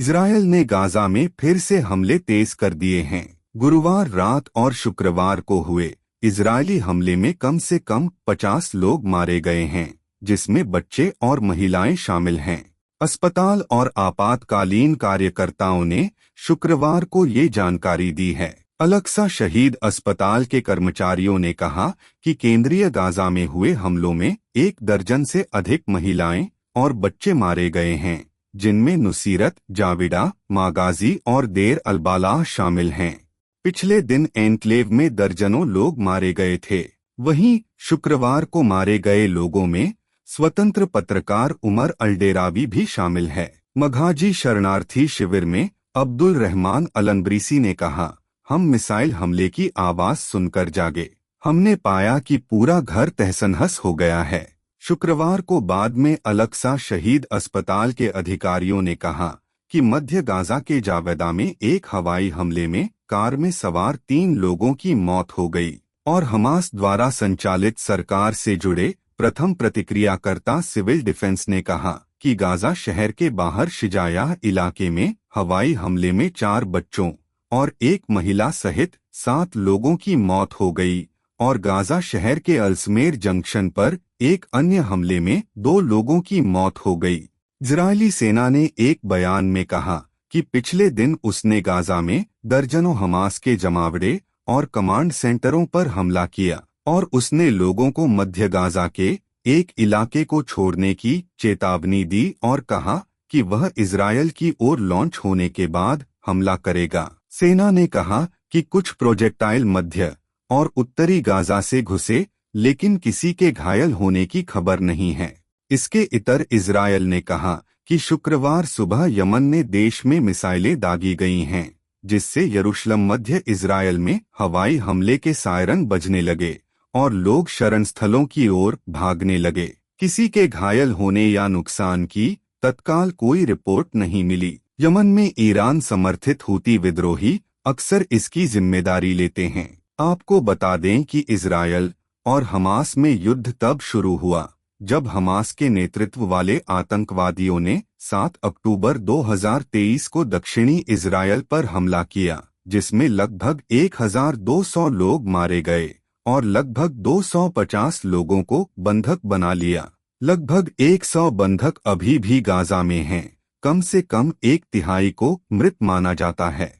Israel ने Gaza में फिर से हमले तेज कर दिए हैं। गुरुवार रात और शुक्रवार को हुए इजरायली हमले में कम से कम 50 लोग मारे गए हैं, जिसमें बच्चे और महिलाएं शामिल हैं। अस्पताल और आपातकालीन कार्यकर्ताओं ने शुक्रवार को ये जानकारी दी है। अलक्सा शहीद अस्पताल के कर्मचारियों ने कहा कि केंद्रीय गाजा में हुए हमलों में 1 दर्जन से अधिक महिलाएं और बच्चे मारे गए हैं, जिनमें नुसीरत, जाविडा, मागाजी और देर अलबालाह शामिल हैं। पिछले दिन एन्क्लेव में दर्जनों लोग मारे गए थे। वहीं शुक्रवार को मारे गए लोगों में स्वतंत्र पत्रकार उमर अल्डेरावी भी शामिल है। मघाजी शरणार्थी शिविर में अब्दुल रहमान अलनब्रीसी ने कहा, हम मिसाइल हमले की आवाज सुनकर जागे। हमने पाया कि पूरा घर तहस-नहस हो गया है। शुक्रवार को बाद में अलक्सा शहीद अस्पताल के अधिकारियों ने कहा कि मध्य गाजा के जावेदा में एक हवाई हमले में कार में सवार 3 लोगों की मौत हो गई और हमास द्वारा संचालित सरकार से जुड़े प्रथम प्रतिक्रियाकर्ता सिविल डिफेंस ने कहा कि गाजा शहर के बाहर शिजायाह इलाके में हवाई हमले में 4 बच्चों और 1 महिला सहित 7 लोगों की मौत हो गई और गाजा शहर के अल्समेर जंक्शन पर एक अन्य हमले में 2 लोगों की मौत हो गई। इजरायली सेना ने एक बयान में कहा कि पिछले दिन उसने गाजा में दर्जनों हमास के जमावड़े और कमांड सेंटरों पर हमला किया और उसने लोगों को मध्य गाजा के एक इलाके को छोड़ने की चेतावनी दी और कहा कि वह इजरायल की ओर लॉन्च होने के बाद हमला करेगा। सेना ने कहा कि कुछ प्रोजेक्टाइल मध्य और उत्तरी गाजा से घुसे, लेकिन किसी के घायल होने की खबर नहीं है। इसके इतर इजरायल ने कहा कि शुक्रवार सुबह यमन ने देश में मिसाइलें दागी गई हैं, जिससे यरूशलेम मध्य इजरायल में हवाई हमले के सायरन बजने लगे और लोग शरणस्थलों की ओर भागने लगे। किसी के घायल होने या नुकसान की तत्काल कोई रिपोर्ट नहीं मिली। यमन में ईरान समर्थित हूती विद्रोही अक्सर इसकी जिम्मेदारी लेते हैं। आपको बता दें कि इजरायल और हमास में युद्ध तब शुरू हुआ जब हमास के नेतृत्व वाले आतंकवादियों ने 7 अक्टूबर 2023 को दक्षिणी इजरायल पर हमला किया, जिसमें लगभग 1200 लोग मारे गए और लगभग 250 लोगों को बंधक बना लिया। लगभग 100 बंधक अभी भी गाजा में हैं। कम से कम 1/3 को मृत माना जाता है।